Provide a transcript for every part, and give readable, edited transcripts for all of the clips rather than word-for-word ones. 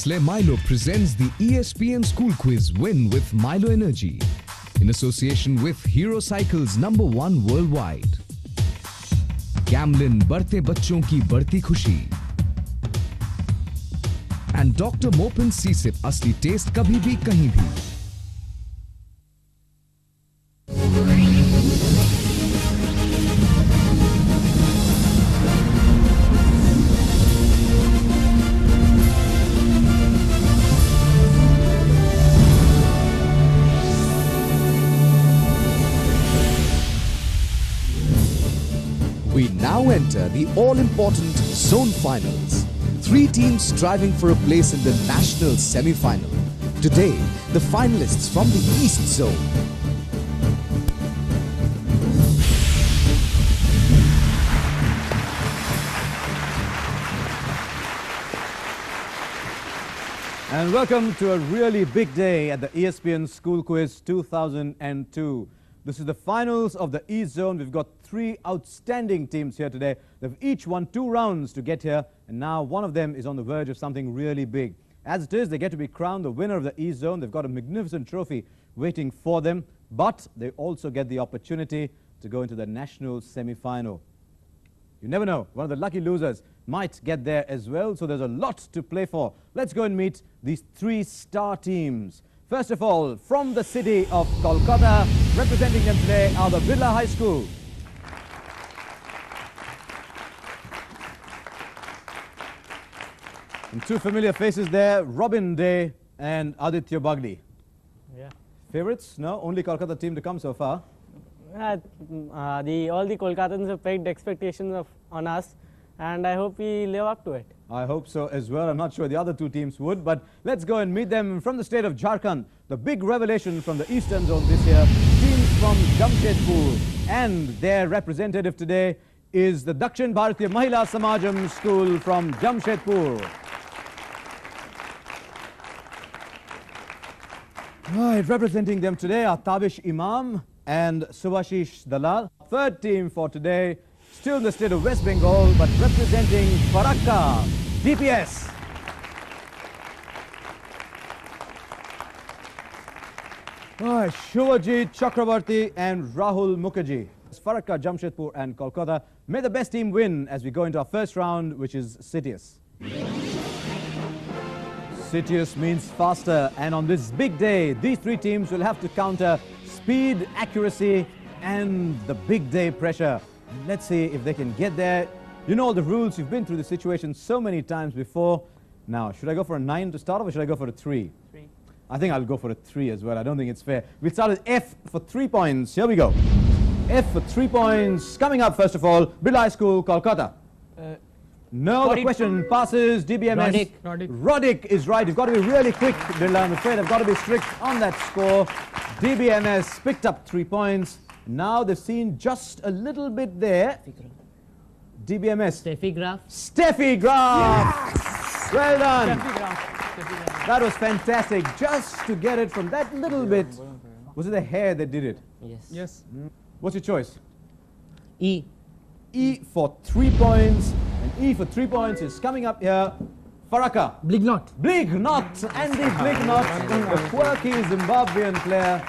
Nestle Milo presents the ESPN School Quiz Win with Milo Energy in association with Hero Cycles #1 worldwide. Gamlin बढ़ते बच्चों की बढ़ती खुशी and Dr. Mopin C-Sip असली test कभी भी कहीं भी. We now enter the all-important zone finals. 3 teams striving for a place in the national semi-final. Today, the finalists from the East Zone. And welcome to a really big day at the ESPN School Quiz 2002. This is the finals of the East Zone. We've got 3 outstanding teams here today. They've each won 2 rounds to get here, and now one of them is on the verge of something really big. As it is, they get to be crowned the winner of the East Zone. They've got a magnificent trophy waiting for them, but they also get the opportunity to go into the national semi-final. You never know, one of the lucky losers might get there as well, so there's a lot to play for. Let's go and meet these 3 star teams. First of all, from the city of Kolkata, representing them today are the Birla High School. And 2 familiar faces there, Robin Day and Aditya Bagli. Yeah. Favorites? No? Only Kolkata team to come so far. All the Kolkatans have pegged expectations on us, and I hope we live up to it. I hope so as well. I'm not sure the other 2 teams would, but let's go and meet them from the state of Jharkhand. The big revelation from the Eastern Zone this year, teams from Jamshedpur. And their representative today is the Dakshin Bharatiya Mahila Samajam School from Jamshedpur. Right, representing them today are Tabish Imam and Subhashish Dalal. Third team for today, still in the state of West Bengal, but representing Farakka, DPS. Right, Suvajit, Chakraborty and Rahul Mukherjee. Farakka, Jamshedpur and Kolkata. May the best team win as we go into our first round, which is Citius. Citius means faster, and on this big day, these 3 teams will have to counter speed, accuracy and the big day pressure. Let's see if they can get there. You know all the rules. You've been through the situation so many times before. Now, should I go for a 9 to start off, or should I go for a 3? 3. I think I'll go for a 3 as well. I don't think it's fair. We'll start with F for 3 points. Here we go. F for 3 points. Coming up, first of all, Birla High School, Kolkata. No, the question passes. DBMS. Roddick is right. You've got to be really quick, Birla. I'm afraid I've got to be strict on that score. DBMS picked up 3 points. Now they've seen just a little bit there. DBMS. Steffi Graf. Steffi Graf. Yes! Well done. Steffi Graf. That was fantastic. Just to get it from that little bit. Was it the hair that did it? Yes. Yes. What's your choice? E. E for 3 points. And E for 3 points is coming up here. Farakka. Blignot. Blignot. Andy Blignot, the quirky Zimbabwean player.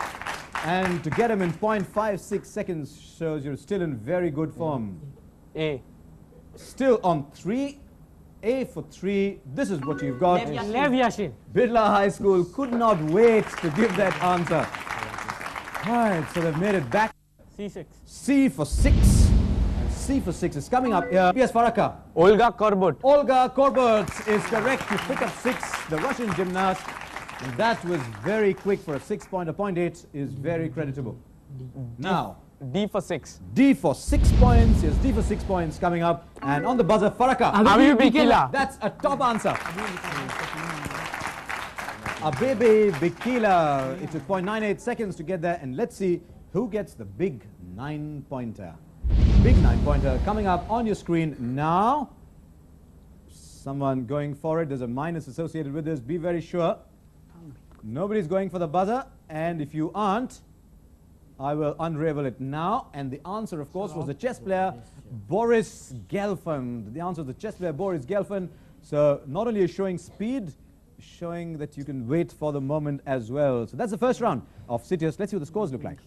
And to get him in 0.56 seconds shows you're still in very good form. A. Still on 3. A for 3. This is what you've got. Lev Yashin. Birla High School could not wait to give that answer. Right, so they've made it back. C6. C for 6. And C for 6 is coming up here. Yes, Farakka. Olga Korbut. Olga Korbut is correct to pick up 6, the Russian gymnast. And that was very quick for a 6-pointer. 0.8 is very creditable. Now, D for 6. D for 6 points. Yes, D for 6 points coming up. And on the buzzer, Farakka. Abebe Bikila. That's a top answer. Abebe Bikila. It took 0.98 seconds to get there. And let's see who gets the big 9-pointer. Big 9-pointer coming up on your screen now. Someone going for it. There's a minus associated with this. Be very sure. Nobody's going for the buzzer. And if you aren't, I will unravel it now. And the answer, of course, was the chess player Boris Gelfand. The answer was the chess player Boris Gelfand. So not only is showing speed, showing that you can wait for the moment as well. So that's the first round of Citius. Let's see what the scores look like.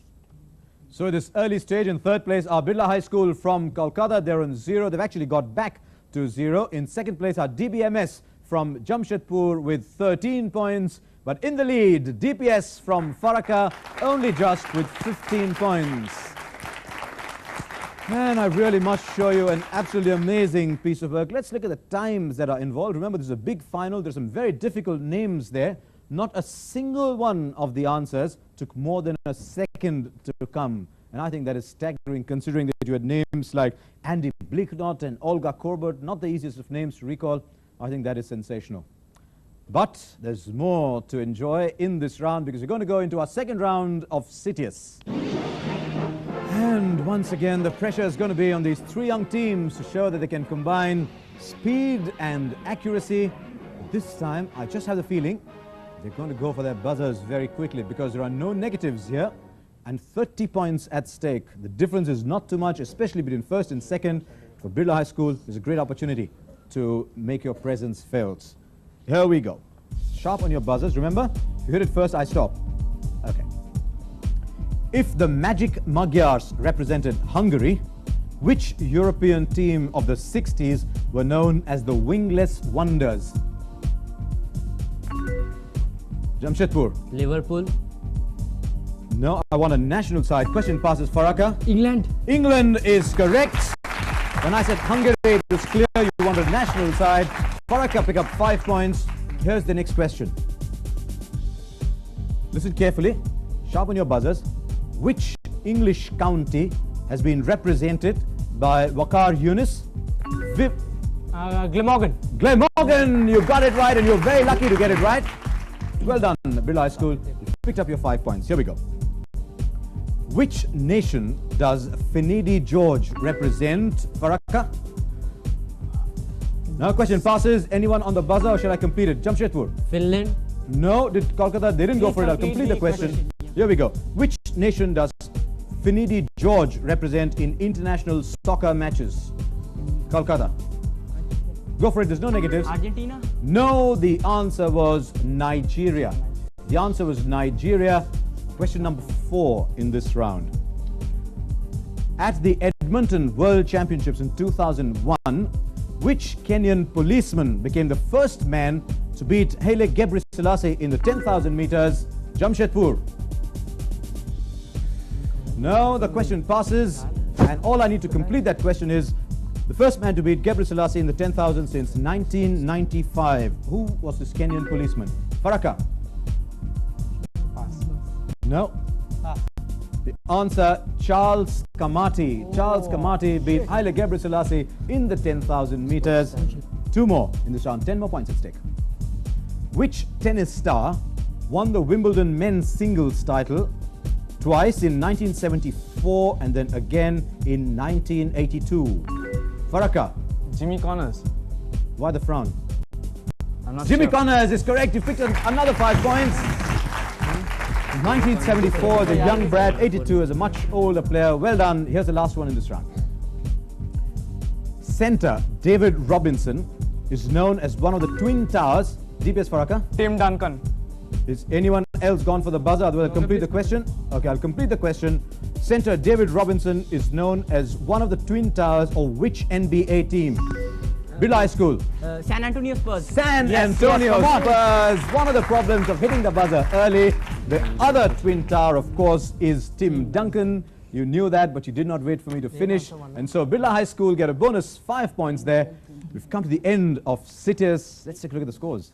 So at this early stage, in third place are Birla High School from Kolkata. They're on 0. They've actually got back to 0. In second place are DBMS from Jamshedpur with 13 points. But in the lead, DPS from Farakka only just with 15 points. Man, I really must show you an absolutely amazing piece of work. Let's look at the times that are involved. Remember, this is a big final. There's some very difficult names there. Not a single one of the answers took more than a second to come. And I think that is staggering, considering that you had names like Andy Bleeknott and Olga Korbut, not the easiest of names to recall. I think that is sensational. But there's more to enjoy in this round, because we're going to go into our second round of Citius. And once again, the pressure is going to be on these three young teams to show that they can combine speed and accuracy. This time, I just have the feeling they're going to go for their buzzers very quickly, because there are no negatives here and 30 points at stake. The difference is not too much, especially between first and second. For Birla High School, there's a great opportunity to make your presence felt. Here we go. Sharp on your buzzers. Remember, if you hit it first, I stop. Okay. If the Magic Magyars represented Hungary, which European team of the 60s were known as the Wingless Wonders? Jamshedpur. Liverpool. No, I want a national side. Question passes. Farakka. England. England is correct. When I said Hungary, it was clear you wanted national side. Farakka pick up 5 points. Here's the next question. Listen carefully. Sharpen your buzzers. Which English county has been represented by Waqar Yunus? Glamorgan. Glamorgan, you got it right, and you're very lucky to get it right. Well done, Birla High School. You picked up your 5 points. Here we go. Which nation does Finidi George represent? Farakka? Now question passes. Anyone on the buzzer, or shall I complete it? Jamshedpur. Finland. No, did Kolkata? They didn't go for it. I'll complete the question. Here we go. Which nation does Finidi George represent in international soccer matches? Kolkata. Go for it. There's no negatives. Argentina. No, the answer was Nigeria. The answer was Nigeria. Question number 4 in this round. At the Edmonton World Championships in 2001, which Kenyan policeman became the first man to beat Haile Gebrselassie in the 10,000 meters? Jamshedpur. No, the question passes, and all I need to complete that question is the first man to beat Gebrselassie in the 10,000 since 1995. Who was this Kenyan policeman? Farakka. No. The answer, Charles Kamati. Charles Kamati beat Haile Gebrselassie in the 10,000 meters. 2 more in this round, 10 more points at stake. Which tennis star won the Wimbledon men's singles title twice in 1974 and then again in 1982? Farakka. Jimmy Connors. Why the frown? I'm not Jimmy sure. Connors is correct. You picked up another 5 points. 1974 as a young brat, 82 as a much older player. Well done. Here's the last one in this round. Centre David Robinson is known as one of the Twin Towers. DPS Farakka. Tim Duncan. Is anyone else gone for the buzzer? Otherwise, I'll complete the question. Okay, I'll complete the question. Centre David Robinson is known as one of the Twin Towers of which NBA team? Birla High School. San Antonio Spurs. San Antonio Spurs. One of the problems of hitting the buzzer early. The other Twin Tower, of course, is Tim Duncan. You knew that, but you did not wait for me to finish. And so Birla High School get a bonus 5 points there. We've come to the end of Citius. Let's take a look at the scores.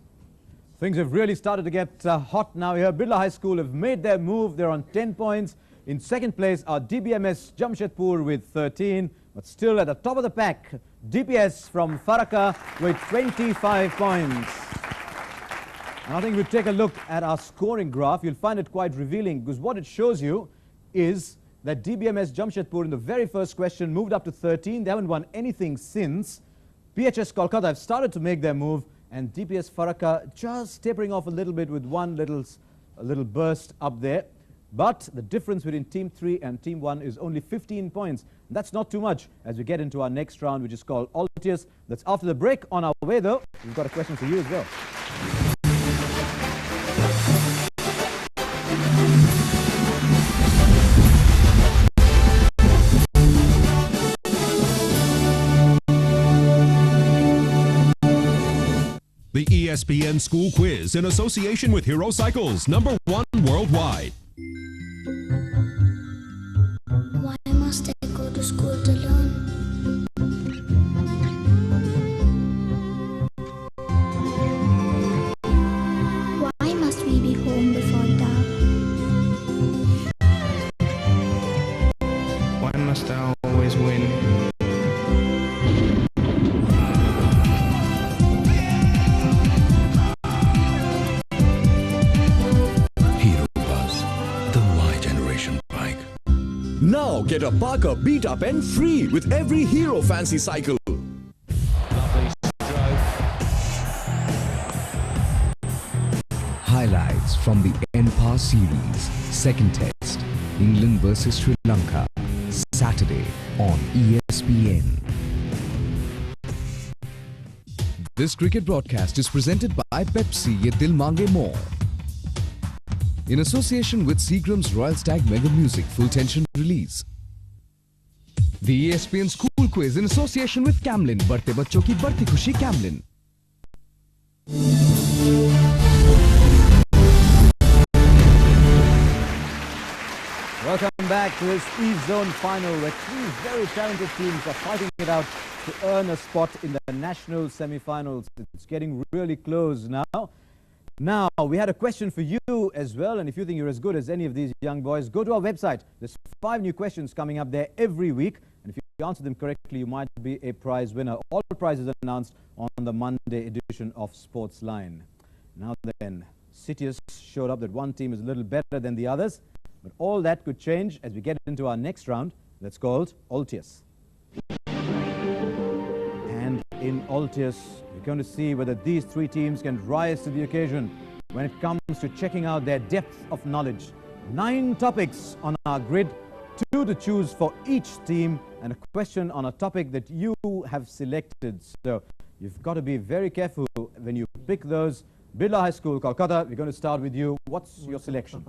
Things have really started to get hot now here. Birla High School have made their move. They're on 10 points. In second place are DBMS Jamshedpur with 13. But still at the top of the pack, DPS from Farakka with 25 points. And I think if you take a look at our scoring graph, you'll find it quite revealing, because what it shows you is that DBMS Jamshedpur in the very first question moved up to 13. They haven't won anything since. PHS Kolkata have started to make their move, and DPS Farakka just tapering off a little bit with one little burst up there. But the difference between Team 3 and Team 1 is only 15 points. And that's not too much as we get into our next round, which is called Altius. That's after the break. On our way, though, we've got a question for you as well. ESPN School Quiz in association with Hero Cycles, #1 worldwide. Why must I go to school to learn? Why must we be home before dark? Why must I always win? Hero Buzz, the Y generation bike. Now get a Parker beat up and free with every Hero Fancy cycle. Highlights from the N-Par series, second test, England versus Sri Lanka, Saturday on ESPN. This cricket broadcast is presented by Pepsi Ye Dil Mange More. In association with Seagram's Royal Stag Mega Music Full Tension Release. The ESPN School Quiz in association with Camlin, Barte Bachcho Ki Badti Khushi Camlin. Welcome back to this E-Zone final where two very talented teams are fighting it out to earn a spot in the national semi-finals. It's getting really close now. Now, we had a question for you as well, and if you think you're as good as any of these young boys, go to our website. There's 5 new questions coming up there every week, and if you answer them correctly, you might be a prize winner. All prizes are announced on the Monday edition of Sportsline. Now then, Citius showed up that one team is a little better than the others, but all that could change as we get into our next round that's called Altius. And in Altius, we're going to see whether these 3 teams can rise to the occasion when it comes to checking out their depth of knowledge. 9 topics on our grid, 2 to choose for each team, and a question on a topic that you have selected. So you've got to be very careful when you pick those. Birla High School, Kolkata, we're going to start with you. What's your selection?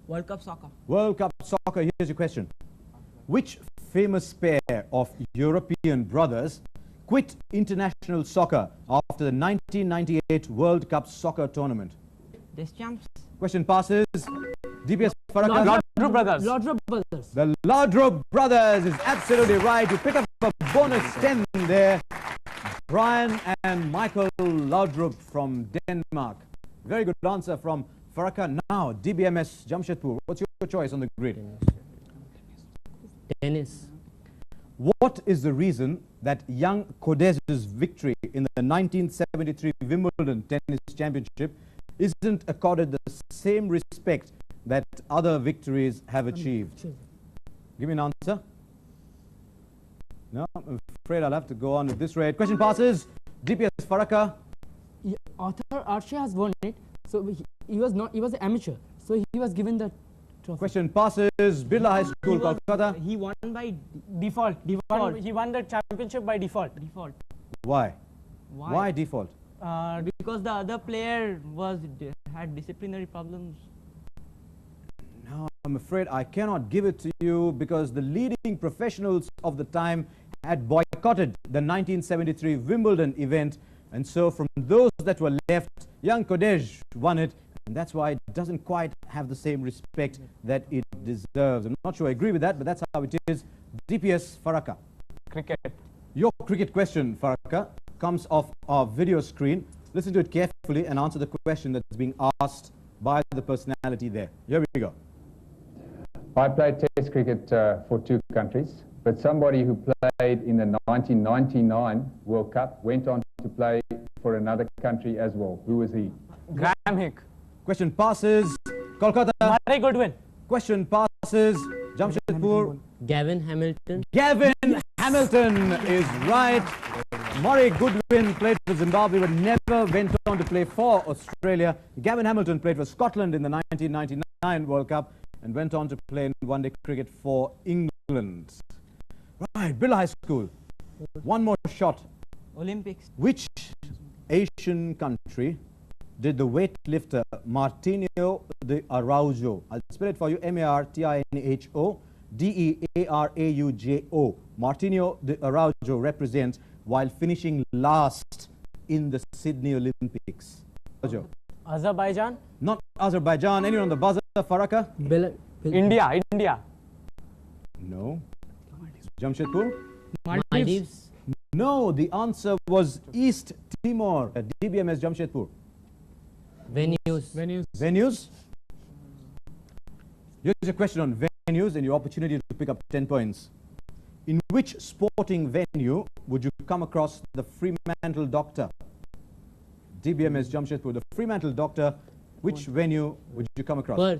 World Cup soccer. World Cup soccer, here's your question. Which famous pair of European brothers quit international soccer after the 1998 World Cup soccer tournament? Deschamps. Question passes. DPS Farakka. Laudrup brothers. Laudrup brothers. The Laudrup brothers is absolutely right. You pick up a bonus 10 there. Brian and Michael Laudrup from Denmark. Very good answer from Farakka. Now, DBMS Jamshedpur. What's your choice on the grid? Tennis. What is the reason that young Kodez's victory in the 1973 Wimbledon Tennis Championship isn't accorded the same respect that other victories have achieved? Give me an answer. No, I'm afraid I'll have to go on with this rate. Question passes. DPS Farakka. Arthur Archer has won it, so he was an amateur, so he was given the trophy. Question passes. Birla High School, Kolkata. He won by Default. He won the championship by default. Why? Why default? Because the other player had disciplinary problems. No, I'm afraid I cannot give it to you because the leading professionals of the time had boycotted the 1973 Wimbledon event, and so from those that were left, young Kodej won it, and that's why it doesn't quite have the same respect that it deserves. I'm not sure I agree with that, but that's how it is. DPS Farakka. Cricket. Your cricket question, Farakka, comes off our video screen. Listen to it carefully and answer the question that's being asked by the personality there. Here we go. I played Test cricket for 2 countries, but somebody who played in the 1999 World Cup went on to play for another country as well. Who was he? Graham Hick. Question passes. Kolkata. Murray Goodwin. Question passes. Jamshedpur. Gavin Hamilton. Gavin Hamilton is right. Murray Goodwin played for Zimbabwe but never went on to play for Australia. Gavin Hamilton played for Scotland in the 1999 World Cup and went on to play in one-day cricket for England. Right, Birla High School. One more shot. Olympics. Which Asian country did the weightlifter Martinho de Araujo, I'll spell it for you, Martinho Dearaujo, Martinho de Araujo represent while finishing last in the Sydney Olympics? Jojo. Azerbaijan? Not Azerbaijan. Anyone on the buzzer? Farakka? India. No. Jamshedpur? Maldives. No, the answer was East Timor. DBMS Jamshedpur. Venues? Here's a question on venues and your opportunity to pick up 10 points. In which sporting venue would you come across the Fremantle Doctor? DBMS Jamshedpur. The Fremantle Doctor, which venue would you come across?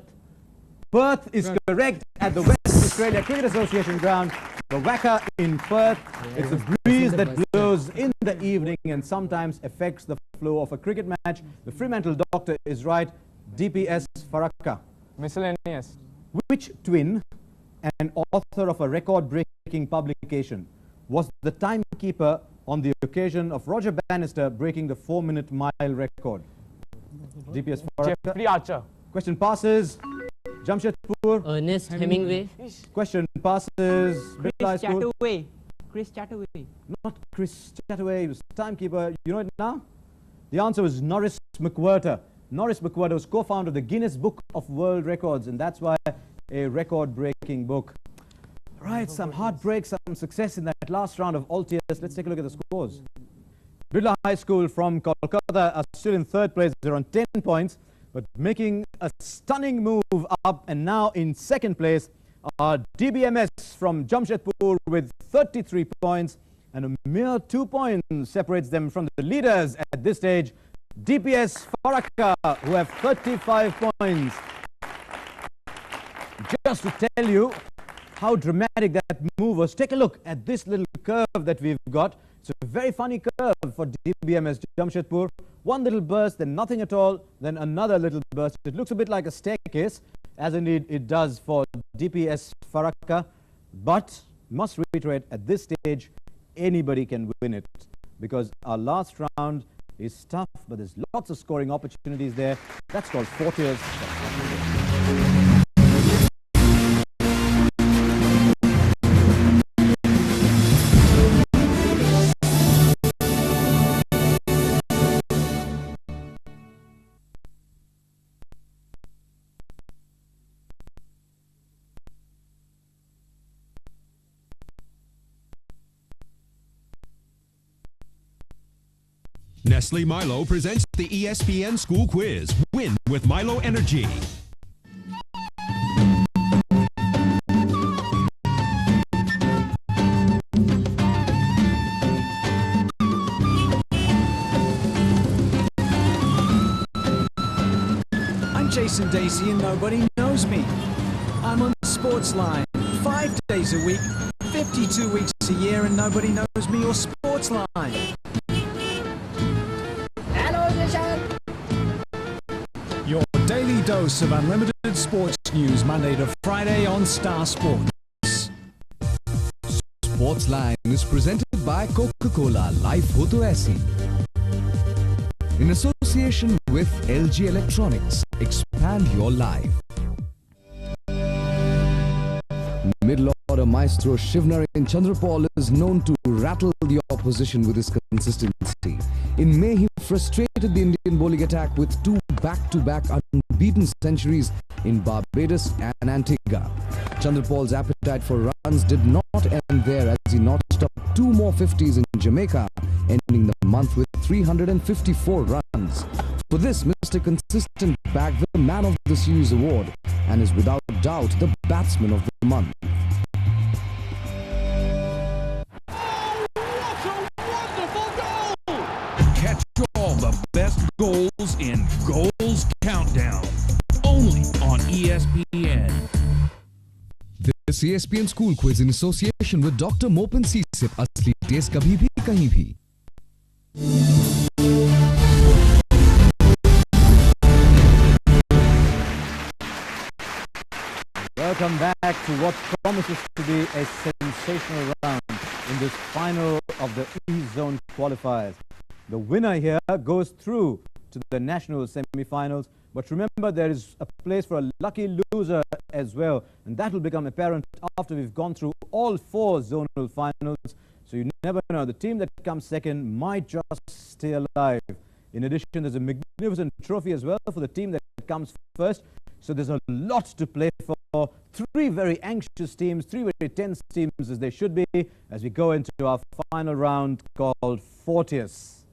Perth is correct at the Western Australia Cricket Association ground. The Farakka in Perth. It's the breeze that blows in the evening and sometimes affects the flow of a cricket match. The Fremantle Doctor is right. DPS Farakka. Miscellaneous. Which twin and author of a record-breaking publication was the timekeeper on the occasion of Roger Bannister breaking the 4-minute mile record? DPS Farakka. Jeffrey Archer. Question passes. Jamshedpur. Ernest Hemingway. Question passes. Chris Chataway. Not Chris Chataway. He was timekeeper. You know it now? The answer was Norris McWhirter. Norris McWhirter was co-founder of the Guinness Book of World Records, and that's why a record-breaking book. Right, some heartbreak, some success in that last round of Altius. Let's take a look at the scores. Birla High School from Kolkata are still in third place. They're on 10 points, but making a stunning move up, and now in second place are DBMS from Jamshedpur with 33 points, and a mere 2 points separates them from the leaders at this stage, DPS Farakka, who have 35 points. Just to tell you how dramatic that move was, take a look at this little curve that we've got. It's a very funny curve for DBMS Jamshedpur. One little burst, then nothing at all, then another little burst. It looks a bit like a staircase, as indeed it does for DPS Farakka. But must reiterate, at this stage, anybody can win it, because our last round is tough, but there's lots of scoring opportunities there. That's called 4 years. Nestle Milo presents the ESPN School Quiz. Win with Milo Energy. I'm Jason Dacey and nobody knows me. I'm on Sportsline 5 days a week, 52 weeks a year, and nobody knows me or Sportsline. Your daily dose of unlimited sports news, Monday to Friday on Star Sports. Sportsline is presented by Coca-Cola. Life ho to aisi. In association with LG Electronics. Expand your life. Middle order maestro Shivnarine Chandrapal is known to rattle the opposition with his consistency. In May, he frustrated the Indian bowling attack with 2 back-to-back unbeaten centuries in Barbados and Antigua. Chandrapal's appetite for runs did not end there, as he notched up 2 more 50s in Jamaica, ending the month with 354 runs. For this, Mr. Consistent bagged the Man of the Series award and is without doubt the batsman of the month. Catch all the best goals in Goals Countdown. Only on ESPN. This ESPN School Quiz in association with Dr. Mopan Sisip. Asli taste kabhi bhi kahin bhi. Welcome back to what promises to be a sensational round in this final of the E-Zone qualifiers. The winner here goes through to the national semi-finals, but remember there is a place for a lucky loser as well, and that will become apparent after we've gone through all 4 zonal finals. So you never know, the team that comes second might just stay alive. In addition, there's a magnificent trophy as well for the team that comes first. So there's a lot to play for. Three very anxious teams, three very tense teams as they should be, as we go into our final round called 40th.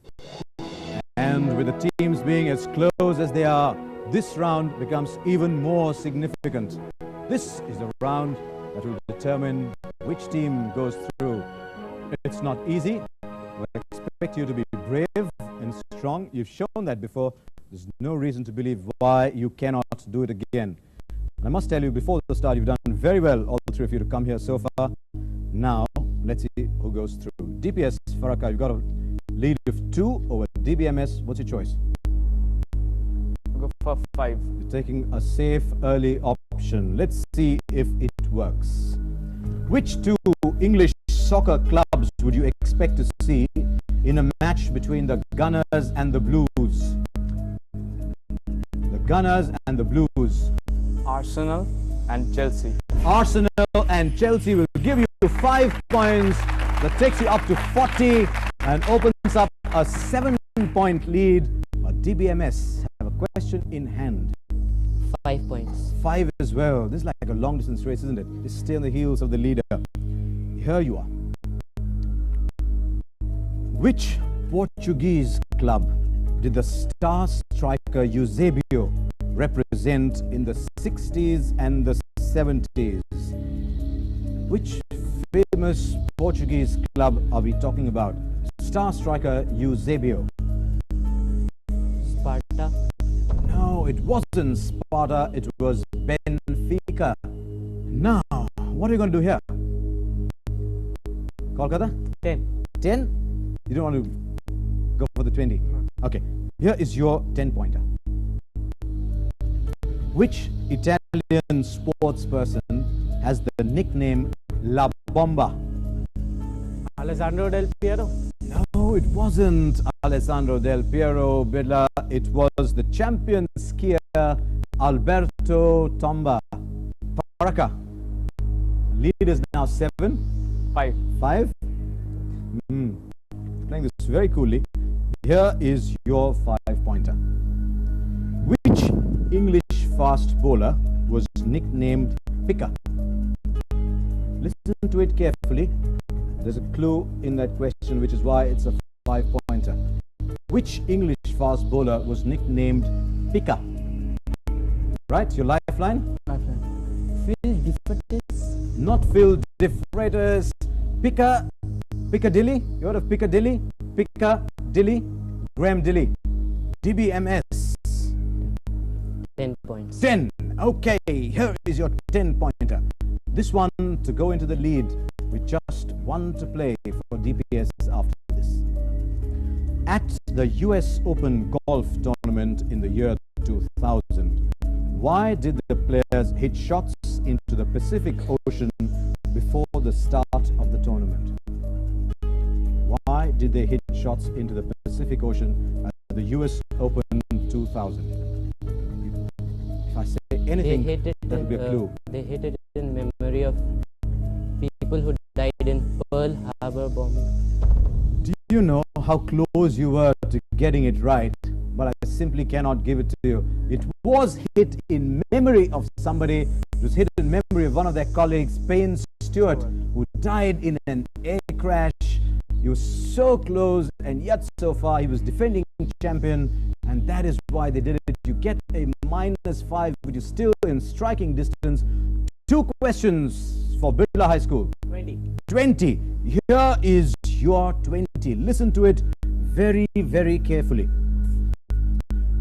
And with the teams being as close as they are, this round becomes even more significant. This is the round that will determine which team goes through. It's not easy. We expect you to be brave and strong. You've shown that before. There's no reason to believe why you cannot do it again. And I must tell you, before the start, you've done very well, all three of you, to come here so far. Now, let's see who goes through. DPS, Farakka, you've got a lead of 2 over DBMS. What's your choice? Go for 5. You're taking a safe early option. Let's see if it works. Which two English soccer clubs would you expect to see in a match between the Gunners and the Blues? The Gunners and the Blues. Arsenal and Chelsea. Arsenal and Chelsea will give you 5 points. That takes you up to 40 and opens up a 7-point lead. But DBMS have a question in hand. 5 points. 5 as well. This is like a long distance race, isn't it? You stay on the heels of the leader. Here you are. Which Portuguese club did the star striker Eusebio represent in the 60s and the 70s? Which famous Portuguese club are we talking about? Star striker Eusebio. Sparta. No, it wasn't Sparta, it was Benfica. Now, what are you going to do here? Kolkata? 10. 10? You don't want to go for the 20? Okay, here is your 10-pointer. Which Italian sports person has the nickname La Bomba? Alessandro Del Piero. No, it wasn't Alessandro Del Piero, Bidla. It was the champion skier Alberto Tomba. Farakka. Lead is now 7. 5. 5. Playing this very coolly. Here is your 5-pointer. Which English fast bowler was nicknamed Picker? Listen to it carefully. There's a clue in that question, which is why it's a 5-pointer. Which English fast bowler was nicknamed Picker? Right, your lifeline? Phil DeFreitas. Not Phil DeFreitas. Picker. Piccadilly. You heard of Piccadilly? Piccadilly. Graham Dilly. DBMS. 10 points. 10. Okay, here is your 10-pointer. This one to go into the lead with just 1 to play for DPS after this. At the US Open golf tournament in the year 2000, why did the players hit shots into the Pacific Ocean before the start of the tournament? Why did they hit shots into the Pacific Ocean at the US Open 2000? If I say anything, that would be a clue. They hit it in memory of people who died in Pearl Harbor bombing. Do you know how close you were to getting it right? But I simply cannot give it to you. It was hit in memory of somebody. It was hit in memory of one of their colleagues, Payne Stewart, who died in an air crash. He was so close, and yet so far he was defending champion, and that is why they did it. You get a -5, but you're still in striking distance. 2 questions for Birla High School. 20. Here is your 20. Listen to it very, very carefully.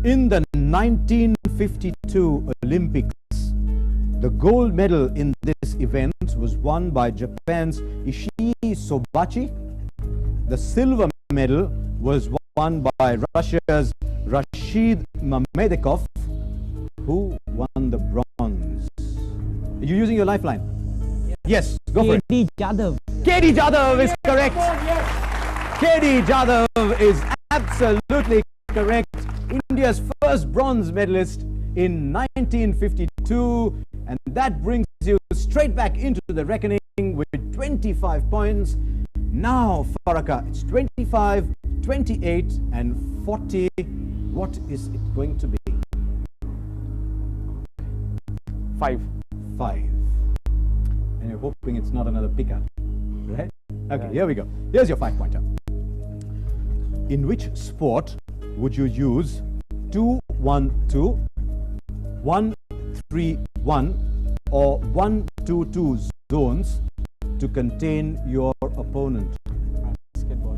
In the 1952 Olympics, the gold medal in this event was won by Japan's Ishii Sobachi. The silver medal was won by Russia's Rashid Mamedekov, who won the bronze. Are you using your lifeline? Yes, go for it. KD Jadhav. KD Jadhav is correct. KD Jadhav is absolutely correct. India's first bronze medalist in 1952, and that brings you straight back into the reckoning with 25 points. Now, Farakka, it's 25, 28, and 40. What is it going to be? 5. 5. And you're hoping it's not another pickup, right? Okay, here we go. Here's your 5-pointer. In which sport would you use 2-1-2, 1-3-1 or 1-2-2 zones to contain your opponent? Basketball.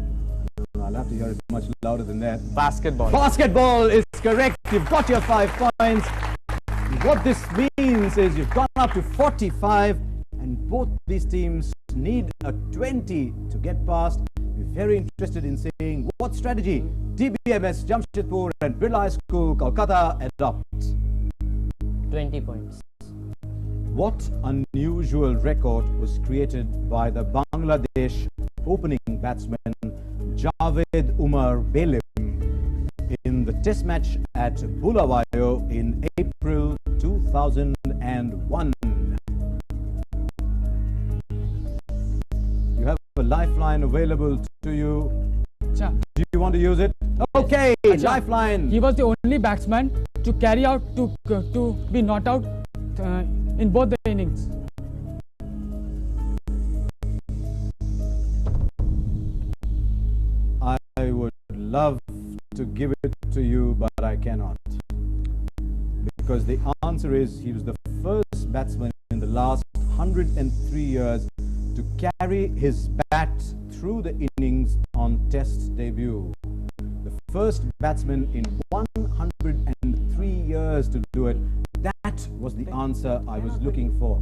I'll have to hear it much louder than that. Basketball. Basketball is correct. You've got your 5 points. What this means is you've gone up to 45, and both these teams need a 20 to get past. We're very interested in seeing what strategy DBMS Jamshedpur and Birla High School Kolkata adopt. 20 points. What unusual record was created by the Bangladesh opening batsman Javed Umar Belim in the test match at Bulawayo in April 2001? You have a lifeline available to you. Acha. Do you want to use it? Okay, Acha. lifeline. He was the only batsman to carry out to be not out in both the innings. I would love to give it to you, but I cannot. Because the answer is he was the first batsman in the last 103 years to carry his bat through the innings on test debut. The first batsman in 103 years to do it. That was the answer I was looking for.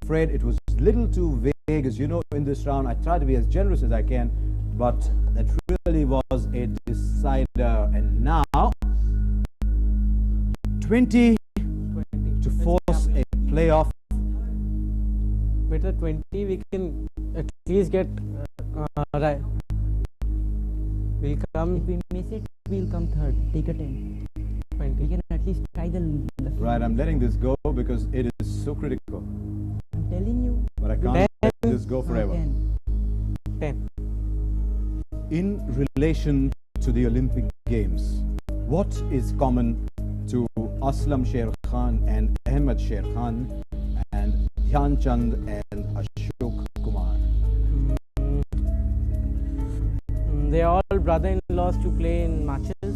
Afraid it was a little too vague. As you know, in this round I try to be as generous as I can, but that really was a decider. And now 20 to force a playoff. With the 20, we can at least get right. We'll come. If we miss it, we'll come third. Take a 10. 20. We can at least try the Right, I'm letting this go because it is so critical. I'm telling you. But I can't let this go forever. 10. In relation to the Olympic Games, what is common to Aslam Sher Khan and Ahmed Sher Khan and Dhyan Chand and Ashok Kumar? They are all brother-in-laws to play in matches.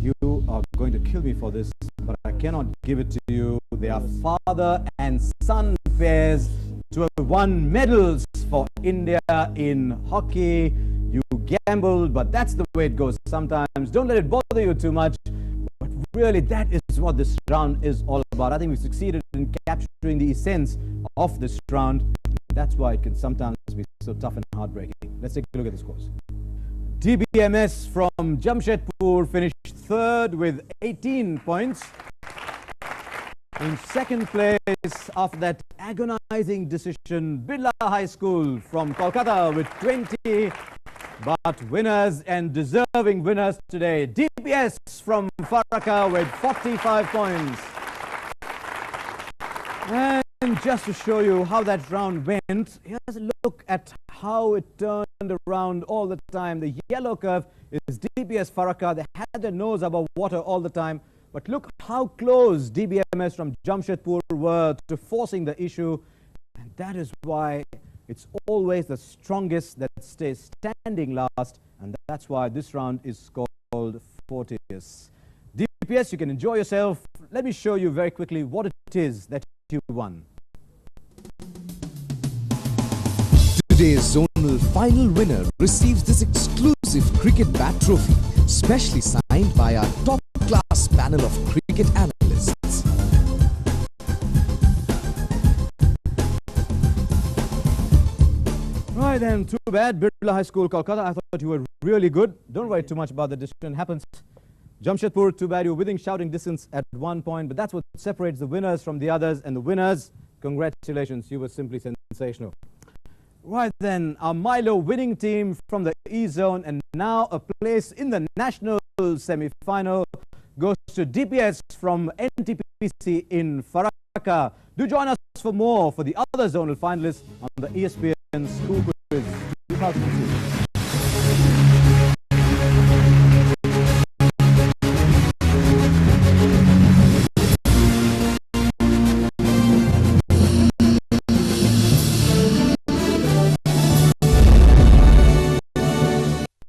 You are going to kill me for this, but I cannot give it to you. They are father and son pairs to have won medals for India in hockey. You gambled, but that's the way it goes sometimes. Don't let it bother you too much. But really, that is what this round is all about. I think we succeeded in capturing the essence of this round. That's why it can sometimes be so tough and heartbreaking. Let's take a look at the scores. DBMS from Jamshedpur finished third with 18 points. In second place, after that agonizing decision, Birla High School from Kolkata with 20. But winners and deserving winners today, DBS from Farakka with 45 points. And just to show you how that round went, here's a look at how it turned around all the time. The yellow curve is DBS Farakka. They had their nose above water all the time. But look how close DBMS from Jamshedpur were to forcing the issue. And that is why it's always the strongest that stays standing last. And that's why this round is called Fortius. DPS, you can enjoy yourself. Let me show you very quickly what it is that you won. Today's zonal final winner receives this exclusive cricket bat trophy, specially signed by our top-class panel of cricket analysts. Right then, too bad. Birla High School, Kolkata, I thought you were really good. Don't worry too much about the decision. Happens. Jamshedpur, too bad. You were within shouting distance at one point, but that's what separates the winners from the others. And the winners, congratulations, you were simply sensational. Right then, our Milo winning team from the E Zone and now a place in the national semi-final goes to DPS from NTPC in Farakka. Do join us for more for the other zonal finalists on the ESPN School Quiz 2002.